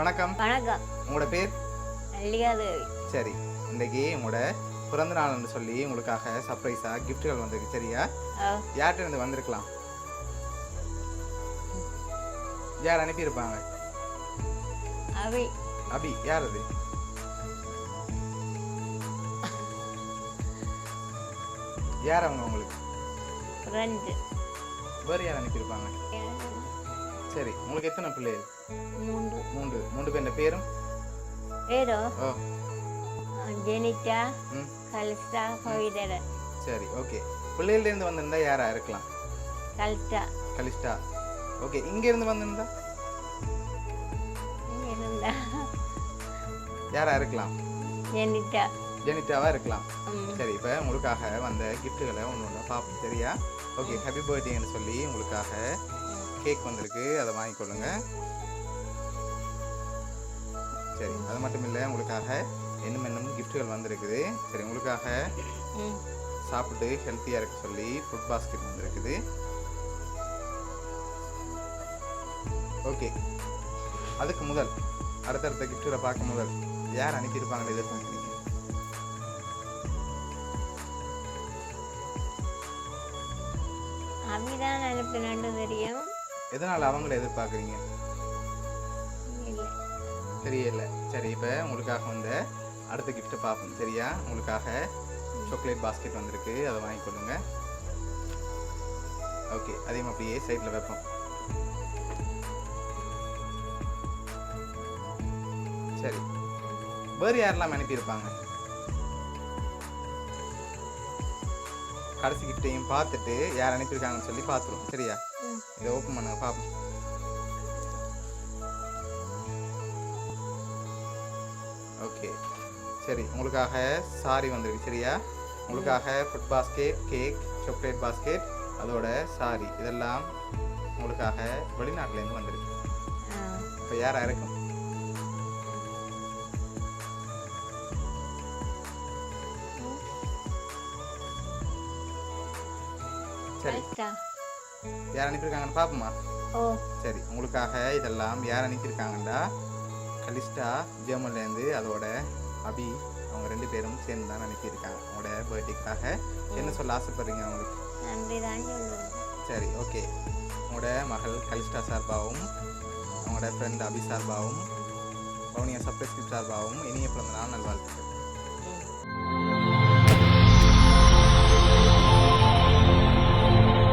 வணக்கம். வணக்கம். உங்களோட பேர்? அல்லியாதேவி. சரி, இன்றைக்கி உங்களோட பிறந்த நாள்னு சொல்லி உங்களுக்காக சர்ப்ரைஸாக கிஃப்ட்டுகள் வந்திருக்கு. சரியா? யார்கிட்ட இருந்து வந்திருக்கலாம்? யார் அனுப்பியிருப்பாங்க? அபி. அபி யார் அது? யார் அவங்க உங்களுக்கு? ஃப்ரெண்டு. வேறு யார் அனுப்பியிருப்பாங்க? சரி, உங்களுக்கு எத்தனை பிள்ளைகள்? 3. 3 பேர் பேரும்? பேரோ ஓ, ஜெனிட்டா, கலிஸ்டா, பவிதரன். சரி, ஓகே. பிள்ளைகள்லேருந்து வந்திருந்தா யாரா இருக்கலாம்? கலிஸ்டா. கலிஸ்டா. ஓகே, இங்கேருந்து வந்திருந்தா இருந்தா யாரா இருக்கலாம்? ஜெனிட்டா. ஜெனிட்டாவாக இருக்கலாம். சரி, இப்போ உங்களுக்காக வந்த கிஃப்ட்டுகளை ஒன்று ஒன்று பார்ப்போம். சரியா? ஓகே, ஹாப்பி பர்த்டேன்னு சொல்லி உங்களுக்காக கேக் வந்திருக்கு, அதை வாங்கிக்கொள்ளுங்க. சரி, அது மட்டும் இல்லை, உங்களுக்காக இன்னும் கிஃப்ட்டுகள் வந்திருக்குது. சரி, உங்களுக்காக சாப்பிட்டு ஹெல்த்தியாக இருக்க சொல்லி ஃபுட் பாஸ்கெட் வந்திருக்குது. ஓகே, அதுக்கு முதல் அடுத்தடுத்த கிஃப்ட்டுகளை பார்க்க முதல் யார் அனுப்பியிருப்பாங்கன்னு எதிர்பார்க்குறீங்க? அபிதான் அனுப்பினு தெரியும். எதனால் அவங்கள எதிர்பார்க்குறீங்க? தெரியல. சரி, இப்போ உங்களுக்காக வந்து அடுத்த கிஃப்ட்டை பார்ப்போம். சரியா? உங்களுக்காக சாக்லேட் பாஸ்கெட் வந்திருக்கு, அதை வாங்கிக்கொள்ளுங்க. ஓகே, அதையும் அப்படியே சைடில் வைப்போம். சரி, வேறு யாரெல்லாம் அனுப்பியிருப்பாங்க? கடைசி கிஃப்டையும் பார்த்துட்டு யார் அனுப்பியிருக்காங்கன்னு சொல்லி பார்த்துருவோம். சரியா? இதை ஓப்பன் பண்ணுங்க பார்ப்போம். ஓகே, சரி, உங்களுக்காக சாரி வந்திருக்கு. சரியா? உங்களுக்காக food basket, cake, chocolate basket, அதோட சாரி, இதெல்லாம் உங்களுக்காக வெளிநாட்டிலேருந்து வந்திருக்கு. இப்போ யாரா இருக்கும்? சரி, யார் அனுப்பியிருக்காங்கன்னு பார்ப்போமா? சரி, உங்களுக்காக இதெல்லாம் யார் அனுப்பியிருக்காங்கண்டா கலிஸ்டா ஜெர்மன்லேருந்து, அதோட அபி, அவங்க 2 பேரும் சேர்ந்து தான் அனுப்பியிருக்காங்க. உங்களோட பர்த்டேக்காக என்ன சொல்ல ஆசைப்படுறீங்க அவங்களுக்கு? நன்றி தான் சொல்லுவேன். சரி, ஓகே. உங்களோட மகள் கலிஸ்டா சார்பாகவும் அவங்களோட ஃப்ரெண்ட் அபி சார்பாகவும் பவுனியா சர்ப்ரைஸ் கிஃப்ட் சார்பாகவும் இனிய பிறந்த நாள் நல்வாழ்த்துக்கள்.